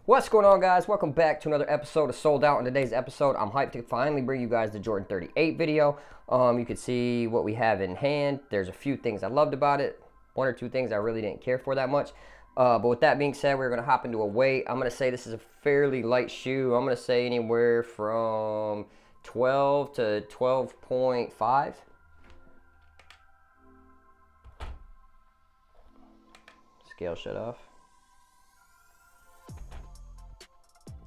What's going on, guys? Welcome back to another episode of Sold Out. In today's episode, I'm hyped to finally bring you guys the Jordan 38 video. You can see what we have in hand. There's a few things I loved about it. One or two things I really didn't care for that much. But with that being said, we're going to hop into a weight. I'm going to say this is a fairly light shoe. I'm going to say anywhere from 12 to 12.5. Scale shut off.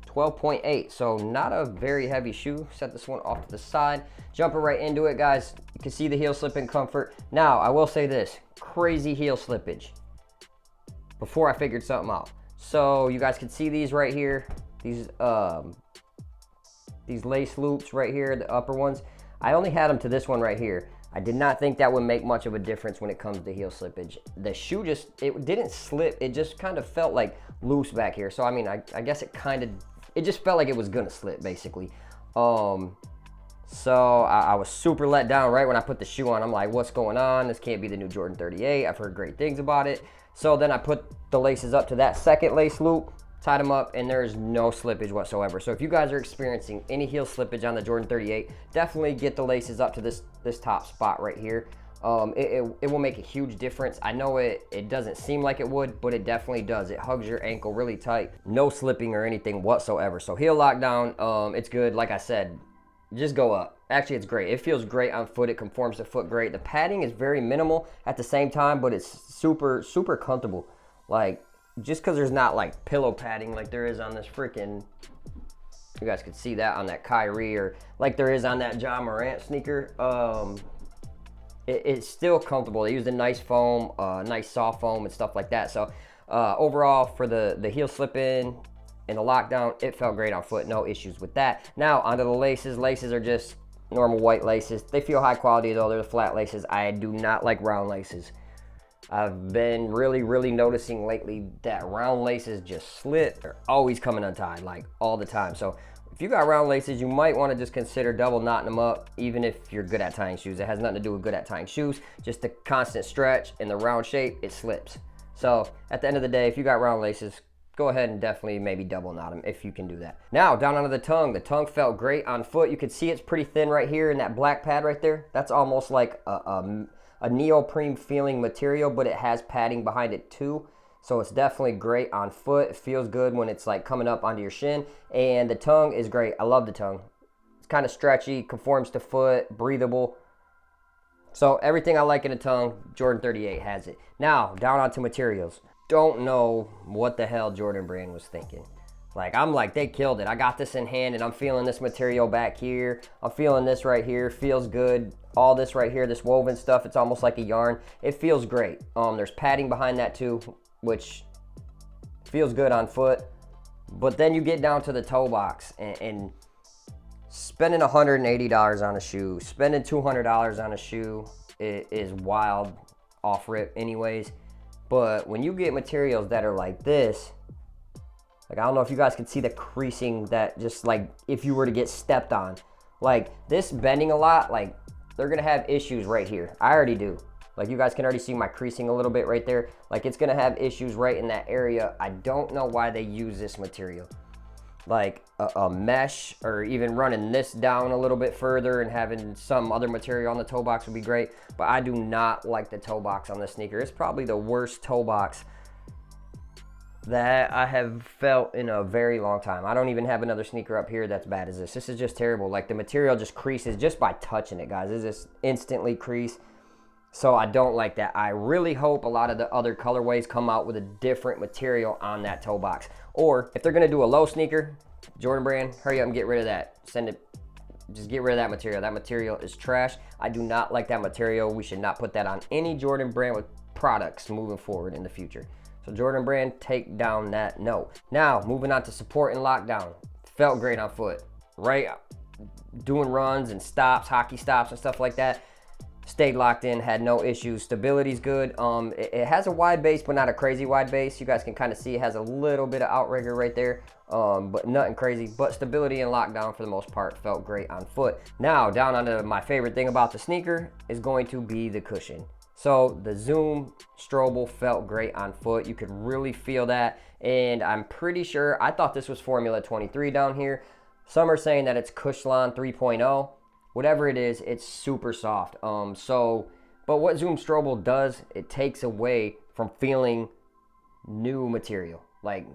12.8, so not a very heavy shoe. Set this one off to the side. Jumping right into it, guys. You can see the heel slip in comfort. Now, I will say this, crazy heel slippage before I figured something out. So you guys can see these right here, these lace loops right here, the upper ones. I only had them to this one right here. I did not think that would make much of a difference when it comes to heel slippage. The shoe it didn't slip. It just kind of felt like loose back here. So, I mean, I guess it just felt like it was gonna slip, basically. So I was super let down right when I put the shoe on. I'm like, what's going on? This can't be the new Jordan 38. I've heard great things about it. So then I put the laces up to that second lace loop, tied them up, and there's no slippage whatsoever. So if you guys are experiencing any heel slippage on the Jordan 38, definitely get the laces up to this top spot right here. It will make a huge difference. I know it doesn't seem like it would, but it definitely does. It hugs your ankle really tight. No slipping or anything whatsoever. So heel lockdown, it's good. Like I said, just go up. Actually, it's great. It feels great on foot. It conforms to foot great. The padding is very minimal at the same time, but it's super, super comfortable. Like, just because there's not like pillow padding like there is on this freaking, you guys could see that on that Kyrie, or like there is on that Ja Morant sneaker. It's still comfortable. They used a nice foam, nice soft foam and stuff like that. So overall, for the heel slip in and the lockdown, it felt great on foot. No issues with that. Now onto the laces. Laces are just normal white laces. They feel high quality though. They're the flat laces. I do not like round laces. I've been really noticing lately that round laces just slip. They're always coming untied, like all the time. So if you got round laces, you might want to just consider double knotting them up, even if you're good at tying shoes. It has nothing to do with good at tying shoes. Just the constant stretch and the round shape, it slips. So at the end of the day, if you got round laces, go ahead and definitely maybe double knot them if you can do that. Now down onto the tongue. The tongue felt great on foot. You can see it's pretty thin right here in that black pad right there. That's almost like a neoprene feeling material, but it has padding behind it too. So it's definitely great on foot. It feels good when it's like coming up onto your shin. And the tongue is great. I love the tongue. It's kind of stretchy, conforms to foot, breathable. So everything I like in a tongue, Jordan 38 has it. Now, down onto materials. Don't know what the hell Jordan Brand was thinking. Like, I'm like, they killed it. I got this in hand and I'm feeling this material back here. I'm feeling this right here. Feels good. All this right here, this woven stuff, it's almost like a yarn. It feels great. There's padding behind that too, which feels good on foot. But then you get down to the toe box and spending $180 on a shoe, spending $200 on a shoe is wild off rip anyways. But when you get materials that are like this, like, I don't know if you guys can see the creasing that just like if you were to get stepped on. Like this bending a lot, like they're gonna have issues right here. I already do. Like you guys can already see my creasing a little bit right there. Like it's gonna have issues right in that area. I don't know why they use this material. Like a mesh, or even running this down a little bit further and having some other material on the toe box would be great. But I do not like the toe box on this sneaker. It's probably the worst toe box that I have felt in a very long time. I don't even have another sneaker up here that's bad as this. This is just terrible. Like the material just creases just by touching it, guys. It just instantly crease. So I don't like that. I really hope a lot of the other colorways come out with a different material on that toe box. Or if they're gonna do a low sneaker, Jordan Brand, hurry up and get rid of that. Just get rid of that material. That material is trash. I do not like that material. We should not put that on any Jordan Brand with products moving forward in the future. So Jordan Brand, take down that note. Now, moving on to support and lockdown. Felt great on foot, right? Doing runs and stops, hockey stops and stuff like that. Stayed locked in, had no issues. Stability's good. It has a wide base, but not a crazy wide base. You guys can kind of see it has a little bit of outrigger right there, but nothing crazy. But stability and lockdown for the most part felt great on foot. Now, down onto my favorite thing about the sneaker is going to be the cushion. So the Zoom Strobel felt great on foot. You could really feel that. And I'm pretty sure, I thought this was Formula 23 down here. Some are saying that it's Cushlon 3.0. Whatever it is, it's super soft. But what Zoom Strobel does, it takes away from feeling new material, like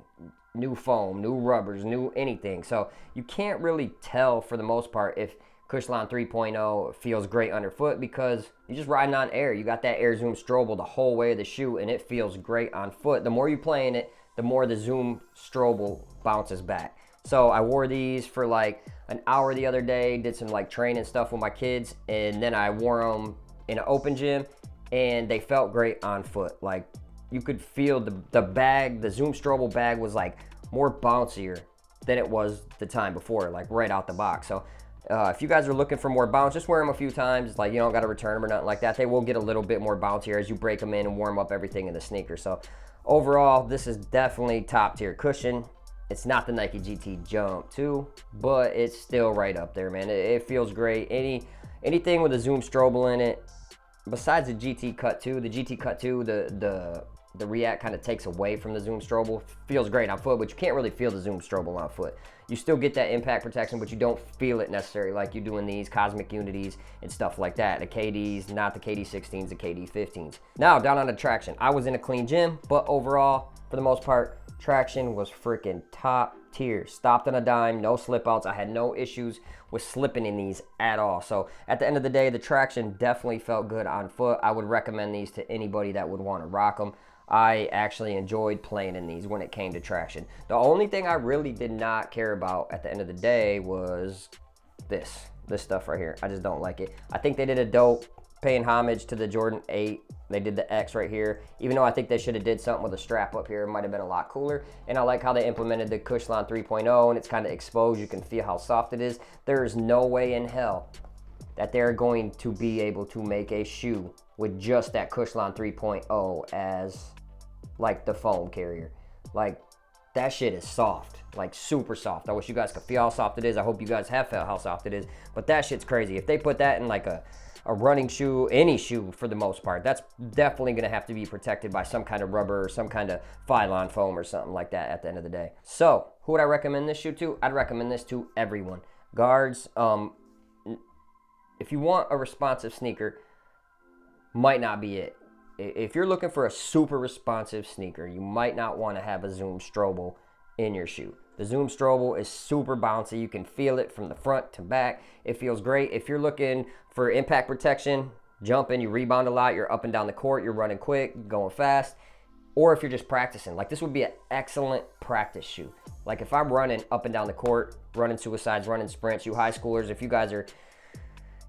new foam, new rubbers, new anything. So you can't really tell for the most part if Cushlon 3.0 feels great underfoot because you're just riding on air. You got that Air Zoom Strobel the whole way of the shoe, and it feels great on foot. The more you play in it, the more the Zoom Strobel bounces back. So I wore these for like an hour the other day, did some like training stuff with my kids, and then I wore them in an open gym, and they felt great on foot. Like you could feel the bag, the Zoom Strobel bag was like more bouncier than it was the time before, like right out the box. So if you guys are looking for more bounce, just wear them a few times. Like you don't got to return them or nothing like that. They will get a little bit more bouncier as you break them in and warm up everything in the sneaker. So overall, this is definitely top tier cushion. It's not the Nike GT Jump 2, but it's still right up there, man. It feels great. Anything with a Zoom Strobel in it, besides the GT Cut 2, the GT Cut 2, the React kind of takes away from the Zoom Strobel. Feels great on foot, but you can't really feel the Zoom Strobel on foot. You still get that impact protection, but you don't feel it necessarily like you do in these Cosmic Unities and stuff like that. The KDs, not the KD16s, the KD15s. Now, down on the traction. I was in a clean gym, but overall, for the most part, traction was freaking top tier. Stopped on a dime, no slip outs. I had no issues with slipping in these at all. So at the end of the day, the traction definitely felt good on foot. I would recommend these to anybody that would want to rock them. I actually enjoyed playing in these when it came to traction. The only thing I really did not care about at the end of the day was this stuff right here. I just don't like it. I think they did a dope, paying homage to the Jordan 8. They did the X right here. Even though I think they should have did something with a strap up here, it might have been a lot cooler. And I like how they implemented the Cushlon 3.0, and it's kind of exposed. You can feel how soft it is. There is no way in hell that they're going to be able to make a shoe with just that Cushlon 3.0 as like the foam carrier. Like that shit is soft, like super soft. I wish you guys could feel how soft it is. I hope you guys have felt how soft it is, but that shit's crazy. If they put that in like a running shoe, any shoe for the most part, that's definitely gonna have to be protected by some kind of rubber or some kind of Phylon foam or something like that at the end of the day. So who would I recommend this shoe to? I'd recommend this to everyone. Guards, if you want a responsive sneaker, might not be it. If you're looking for a super responsive sneaker, you might not want to have a Zoom Strobel in your shoe. The Zoom Strobel is super bouncy. You can feel it from the front to back. It feels great. If you're looking for impact protection, jumping, you rebound a lot, you're up and down the court, you're running quick, going fast, or if you're just practicing, like this would be an excellent practice shoe. Like if I'm running up and down the court, running suicides, running sprints, you high schoolers, if you guys are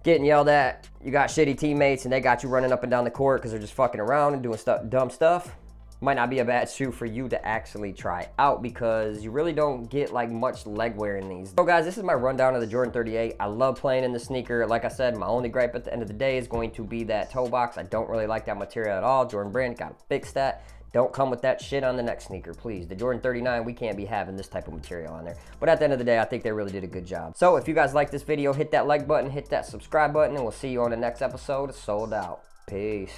getting yelled at, you got shitty teammates and they got you running up and down the court because they're just fucking around and doing dumb stuff, might not be a bad shoe for you to actually try out because you really don't get like much leg wear in these. So guys, this is my rundown of the Jordan 38. I love playing in the sneaker. Like I said, my only gripe at the end of the day is going to be that toe box. I don't really like that material at all. Jordan Brand, gotta fix that. Don't come with that shit on the next sneaker, please. The Jordan 39, we can't be having this type of material on there. But at the end of the day, I think they really did a good job. So if you guys like this video, hit that like button, hit that subscribe button, and we'll see you on the next episode of Sold Out. Peace.